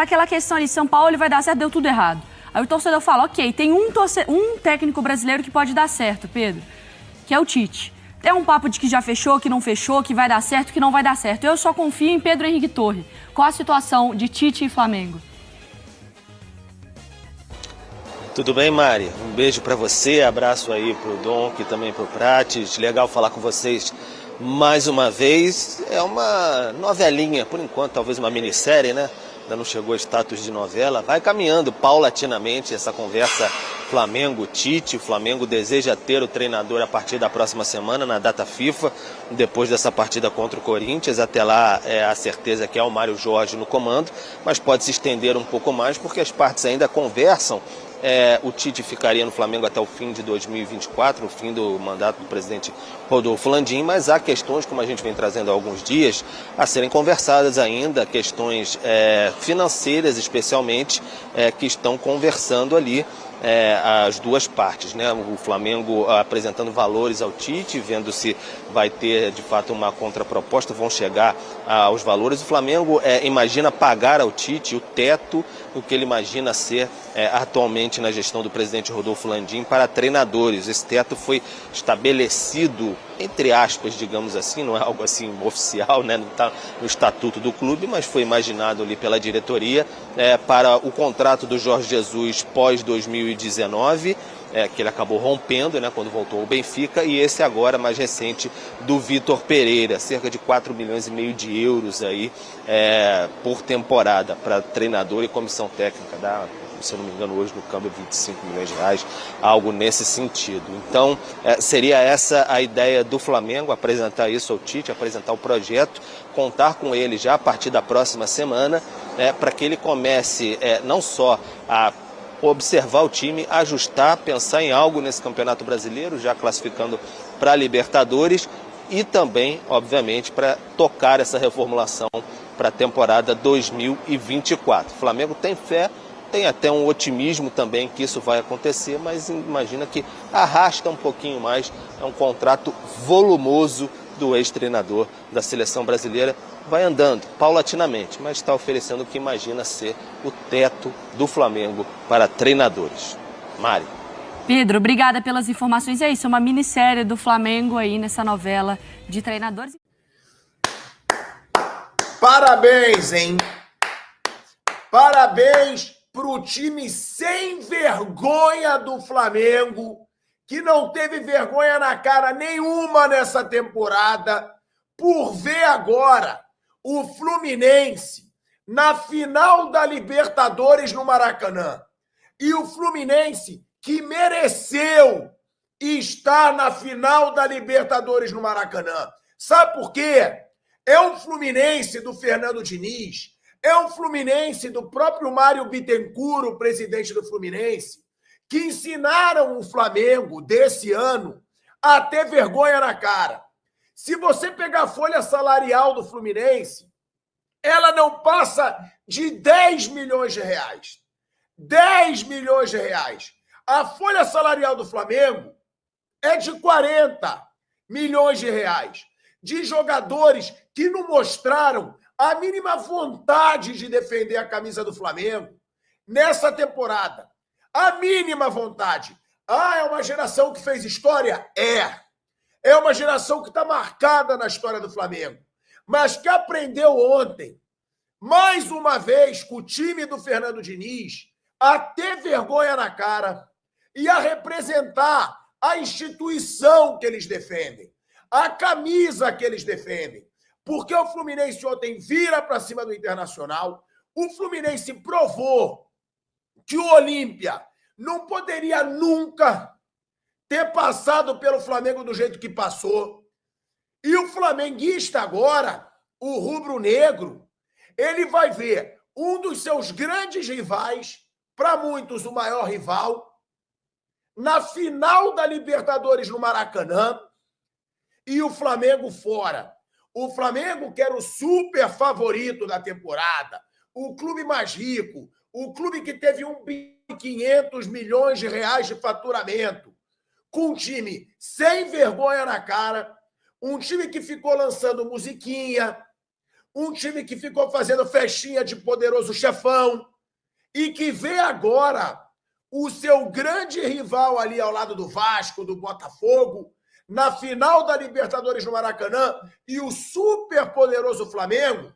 aquela questão ali, São Paulo ele vai dar certo, deu tudo errado. Aí o torcedor fala, ok, tem um técnico brasileiro que pode dar certo, Pedro, que é o Tite. Tem um papo de que já fechou, que não fechou, que vai dar certo, que não vai dar certo. Eu só confio em Pedro Henrique Torre. Qual a situação de Tite e Flamengo? Tudo bem, Mari? Um beijo pra você, abraço aí pro Dom, e também pro Prates. Legal falar com vocês mais uma vez. É uma novelinha, por enquanto, talvez uma minissérie, né? Ainda não chegou a status de novela. Vai caminhando paulatinamente essa conversa Flamengo-Tite. O Flamengo deseja ter o treinador a partir da próxima semana, na data FIFA, depois dessa partida contra o Corinthians. Até lá, a certeza que é o Mário Jorge no comando, mas pode se estender um pouco mais, porque as partes ainda conversam. O Tite ficaria no Flamengo até o fim de 2024, o fim do mandato do presidente Rodolfo Landim, mas há questões, como a gente vem trazendo há alguns dias, a serem conversadas ainda, questões financeiras especialmente, que estão conversando ali as duas partes, né? O Flamengo apresentando valores ao Tite, vendo se vai ter de fato uma contraproposta, vão chegar aos valores. O Flamengo imagina pagar ao Tite o teto do que ele imagina ser atualmente na gestão do presidente Rodolfo Landim para treinadores. Esse teto foi estabelecido, entre aspas, digamos assim, não é algo assim oficial, né? Não está no estatuto do clube, mas foi imaginado ali pela diretoria para o contrato do Jorge Jesus pós-2019, que ele acabou rompendo, né, quando voltou ao Benfica, e esse agora mais recente do Vitor Pereira, cerca de 4,5 milhões de euros aí, por temporada para treinador e comissão técnica, se eu não me engano hoje no câmbio 25 milhões de reais, algo nesse sentido. Então seria essa a ideia do Flamengo, apresentar isso ao Tite, apresentar o projeto, contar com ele já a partir da próxima semana, para que ele comece não só a observar o time, ajustar, pensar em algo nesse Campeonato Brasileiro, já classificando para a Libertadores, e também, obviamente, para tocar essa reformulação para a temporada 2024. O Flamengo tem fé, tem até um otimismo também que isso vai acontecer, mas imagina que arrasta um pouquinho mais, é um contrato volumoso do ex-treinador da seleção brasileira. Vai andando paulatinamente, mas está oferecendo o que imagina ser o teto do Flamengo para treinadores. Mari. Pedro, obrigada pelas informações. É isso, uma minissérie do Flamengo aí nessa novela de treinadores. Parabéns, hein? Parabéns pro time sem vergonha do Flamengo, que não teve vergonha na cara nenhuma nessa temporada, por ver agora o Fluminense na final da Libertadores no Maracanã. E o Fluminense que mereceu estar na final da Libertadores no Maracanã. Sabe por quê? É um Fluminense do Fernando Diniz, é um Fluminense do próprio Mário Bittencourt, o presidente do Fluminense, que ensinaram o Flamengo desse ano a ter vergonha na cara. Se você pegar a folha salarial do Fluminense, ela não passa de 10 milhões de reais. 10 milhões de reais. A folha salarial do Flamengo é de 40 milhões de reais. De jogadores que não mostraram a mínima vontade de defender a camisa do Flamengo nessa temporada. A mínima vontade. É uma geração que fez história? É uma geração que está marcada na história do Flamengo, mas que aprendeu ontem, mais uma vez, com o time do Fernando Diniz, a ter vergonha na cara e a representar a instituição que eles defendem, a camisa que eles defendem. Porque o Fluminense ontem vira para cima do Internacional, o Fluminense provou que o Olímpia não poderia nunca ter passado pelo Flamengo do jeito que passou. E o flamenguista agora, o rubro-negro, ele vai ver um dos seus grandes rivais, para muitos o maior rival, na final da Libertadores no Maracanã, e o Flamengo fora. O Flamengo, que era o super favorito da temporada, o clube mais rico, o clube que teve 1,5 bilhões de reais de faturamento, com um time sem vergonha na cara, um time que ficou lançando musiquinha, um time que ficou fazendo festinha de poderoso chefão e que vê agora o seu grande rival ali ao lado do Vasco, do Botafogo, na final da Libertadores no Maracanã, e o super poderoso Flamengo,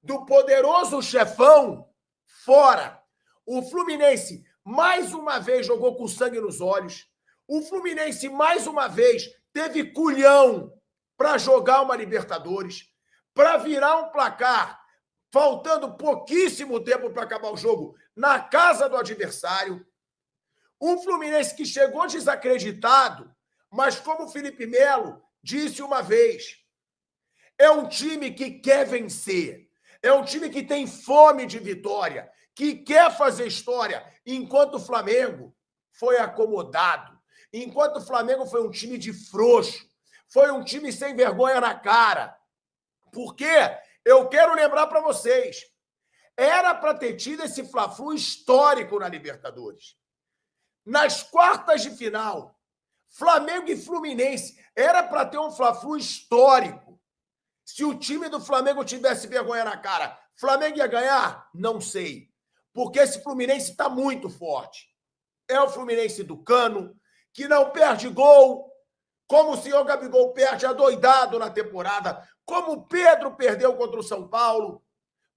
do poderoso chefão, fora. O Fluminense, mais uma vez, jogou com sangue nos olhos. O Fluminense, mais uma vez, teve culhão para jogar uma Libertadores, para virar um placar, faltando pouquíssimo tempo para acabar o jogo, na casa do adversário. Um Fluminense que chegou desacreditado, mas como o Felipe Melo disse uma vez, é um time que quer vencer, é um time que tem fome de vitória, que quer fazer história, enquanto o Flamengo foi acomodado, enquanto o Flamengo foi um time de frouxo, foi um time sem vergonha na cara. Porque eu quero lembrar para vocês, era para ter tido esse Fla-Flu histórico na Libertadores. Nas quartas de final, Flamengo e Fluminense, era para ter um Fla-Flu histórico. Se o time do Flamengo tivesse vergonha na cara, Flamengo ia ganhar? Não sei. Porque esse Fluminense está muito forte. É o Fluminense do Cano, que não perde gol, como o senhor Gabigol perde adoidado na temporada, como o Pedro perdeu contra o São Paulo,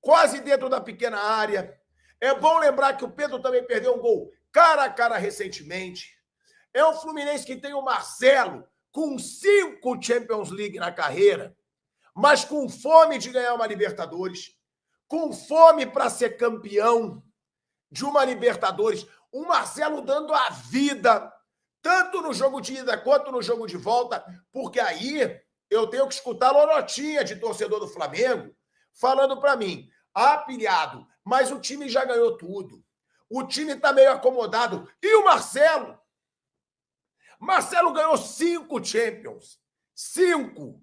quase dentro da pequena área. É bom lembrar que o Pedro também perdeu um gol cara a cara recentemente. É o Fluminense que tem o Marcelo com 5 Champions League na carreira, mas com fome de ganhar uma Libertadores, com fome para ser campeão de uma Libertadores. O Marcelo dando a vida, tanto no jogo de ida quanto no jogo de volta, porque aí eu tenho que escutar a lorotinha de torcedor do Flamengo falando para mim, pilhado, mas o time já ganhou tudo. O time está meio acomodado. E o Marcelo? Marcelo ganhou 5 Champions. 5.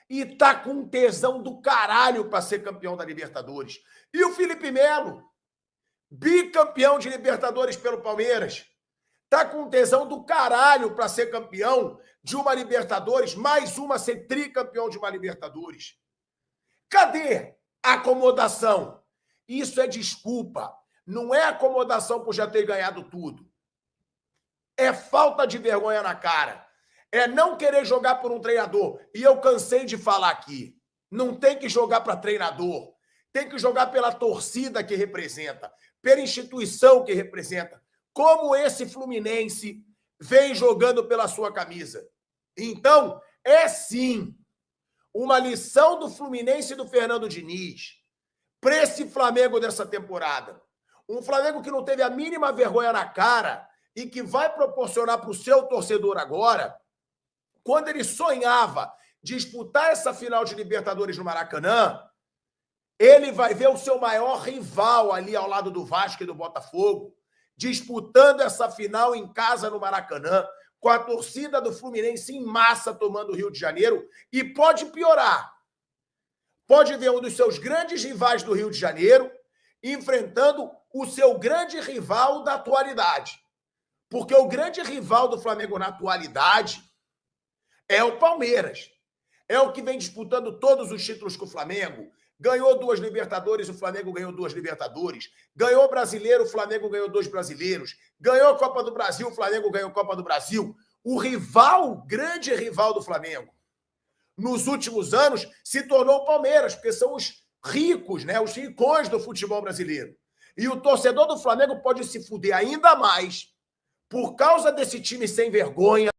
E tá com um tesão do caralho para ser campeão da Libertadores. E o Felipe Melo? Bicampeão de Libertadores pelo Palmeiras. Tá com um tesão do caralho para ser campeão de uma Libertadores, mais uma ser tricampeão de uma Libertadores. Cadê a acomodação? Isso é desculpa. Não é acomodação por já ter ganhado tudo. É falta de vergonha na cara. É não querer jogar por um treinador. E eu cansei de falar aqui. Não tem que jogar para treinador. Tem que jogar pela torcida que representa, pela instituição que representa. Como esse Fluminense vem jogando pela sua camisa. Então, é sim uma lição do Fluminense e do Fernando Diniz para esse Flamengo dessa temporada. Um Flamengo que não teve a mínima vergonha na cara e que vai proporcionar para o seu torcedor agora, quando ele sonhava disputar essa final de Libertadores no Maracanã, ele vai ver o seu maior rival ali ao lado do Vasco e do Botafogo, disputando essa final em casa no Maracanã, com a torcida do Fluminense em massa tomando o Rio de Janeiro, e pode piorar. Pode ver um dos seus grandes rivais do Rio de Janeiro enfrentando o seu grande rival da atualidade. Porque o grande rival do Flamengo na atualidade é o Palmeiras. É o que vem disputando todos os títulos com o Flamengo. Ganhou 2 Libertadores, o Flamengo ganhou 2 Libertadores. Ganhou Brasileiro, o Flamengo ganhou 2 Brasileiros. Ganhou a Copa do Brasil, o Flamengo ganhou a Copa do Brasil. O rival, grande rival do Flamengo, nos últimos anos, se tornou o Palmeiras, porque são os ricos, né? Os ricões do futebol brasileiro. E o torcedor do Flamengo pode se fuder ainda mais por causa desse time sem vergonha,